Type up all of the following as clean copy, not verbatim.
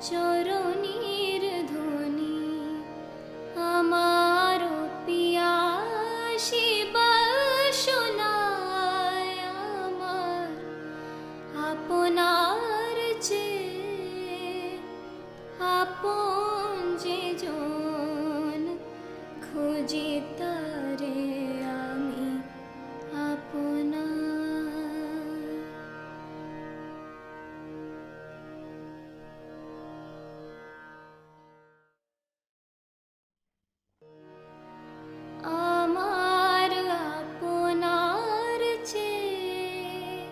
চরণীর ধ্বনি আমার পিয়াসী বাসনায় আমার আপনার চেয়ে আপন যে জন খুঁজি তারে আমি আপনার। আমার আপনার চেয়ে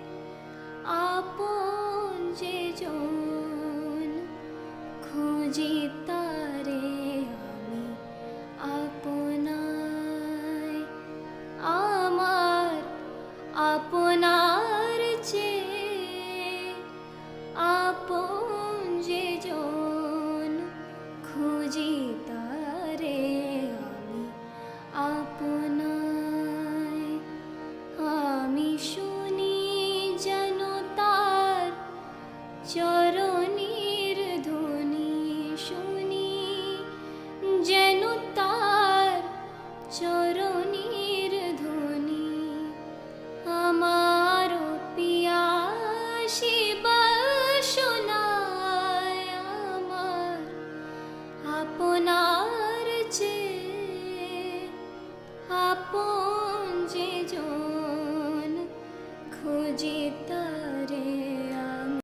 আপন যে জন খুঁজি তারে আমি আপনার। আমার আপনার চেয়ে আপন যে জন খুঁজি তারে আমি আপনার। আমি শুনি যেন তার চরণ